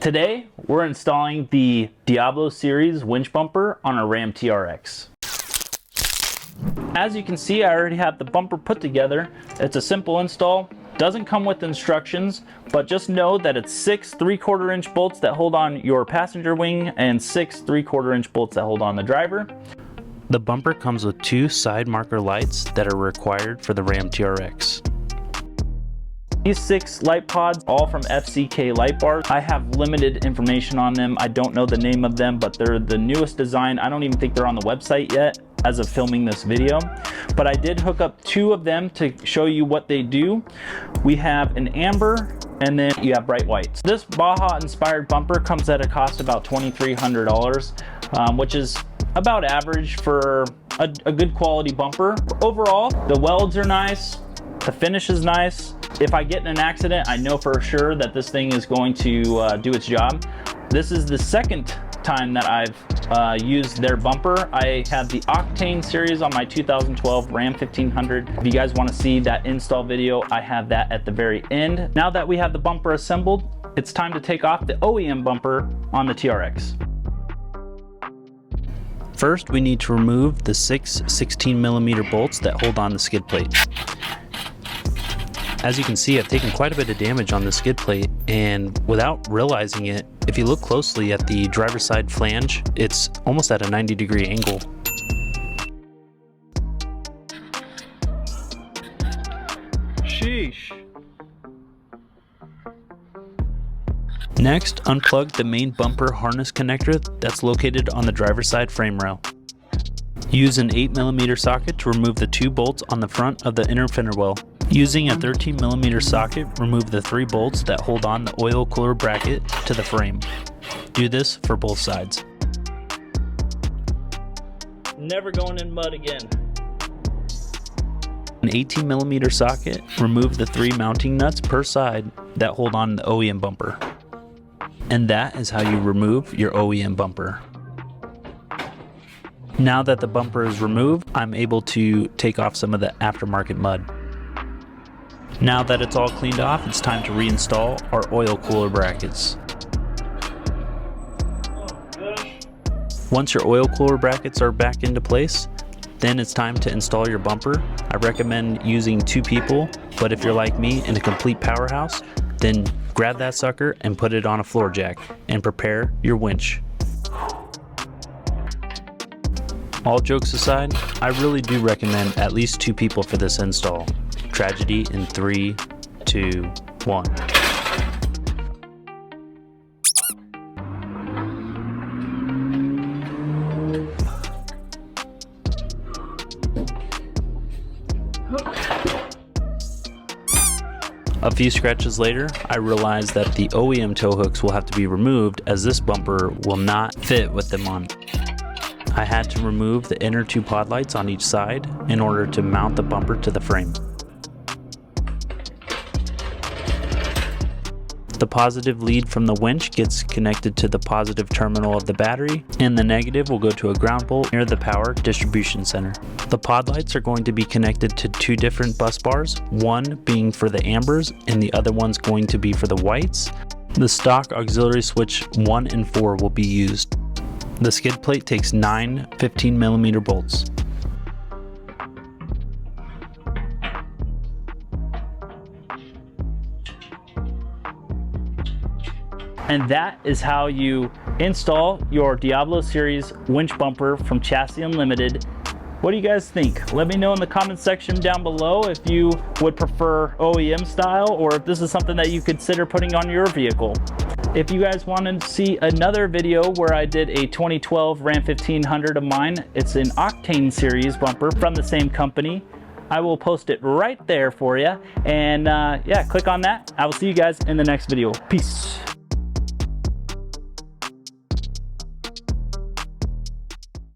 Today, we're installing the Diablo series winch bumper on a Ram TRX. As you can see, I already have the bumper put together. It's a simple install, doesn't come with instructions, but just know that it's 6 3/4 inch bolts that hold on your passenger wing and 6 3/4 inch bolts that hold on the driver. The bumper comes with 2 side marker lights that are required for the Ram TRX. These 6 light pods, all from FCK light bars. I have limited information on them. I don't know the name of them, but they're the newest design. I don't even think they're on the website yet as of filming this video. But I did hook up 2 of them to show you what they do. We have an amber and then you have bright white. This Baja inspired bumper comes at a cost about $2,300, which is about average for a good quality bumper. Overall, the welds are nice, the finish is nice. If I get in an accident, I know for sure that this thing is going to do its job. This is the second time that I've used their bumper. I have the Octane series on my 2012 Ram 1500. If you guys want to see that install video, I have that at the very end. Now that we have the bumper assembled, it's time to take off the OEM bumper on the TRX. First, we need to remove the 6 16mm bolts that hold on the skid plate. As you can see, I've taken quite a bit of damage on the skid plate, and without realizing it, if you look closely at the driver's side flange, it's almost at a 90-degree angle. Sheesh. Next, unplug the main bumper harness connector that's located on the driver's side frame rail. Use an 8mm socket to remove the 2 bolts on the front of the inner fender well. Using a 13mm socket, remove the 3 bolts that hold on the oil cooler bracket to the frame. Do this for both sides. Never going in mud again. An 18mm socket, remove the 3 mounting nuts per side that hold on the OEM bumper. And that is how you remove your OEM bumper. Now that the bumper is removed, I'm able to take off some of the aftermarket mud. Now that it's all cleaned off, it's time to reinstall our oil cooler brackets. Once your oil cooler brackets are back into place, then it's time to install your bumper. I recommend using 2 people, but if you're like me and a complete powerhouse, then grab that sucker and put it on a floor jack and prepare your winch. All jokes aside, I really do recommend at least 2 people for this install. Tragedy in 3, 2, 1. A few scratches later, I realized that the OEM tow hooks will have to be removed as this bumper will not fit with them on. I had to remove the inner 2 pod lights on each side in order to mount the bumper to the frame. The positive lead from the winch gets connected to the positive terminal of the battery, and the negative will go to a ground bolt near the power distribution center. The pod lights are going to be connected to 2 different bus bars, one being for the ambers and the other one's going to be for the whites. The stock auxiliary switch 1 and 4 will be used. The skid plate takes 9 15mm bolts. And that is how you install your Diablo series winch bumper from Chassis Unlimited. What do you guys think? Let me know in the comment section down below if you would prefer OEM style or if this is something that you consider putting on your vehicle. If you guys want to see another video where I did a 2012 Ram 1500 of mine, it's an Octane series bumper from the same company. I will post it right there for you. And yeah, click on that. I will see you guys in the next video. Peace.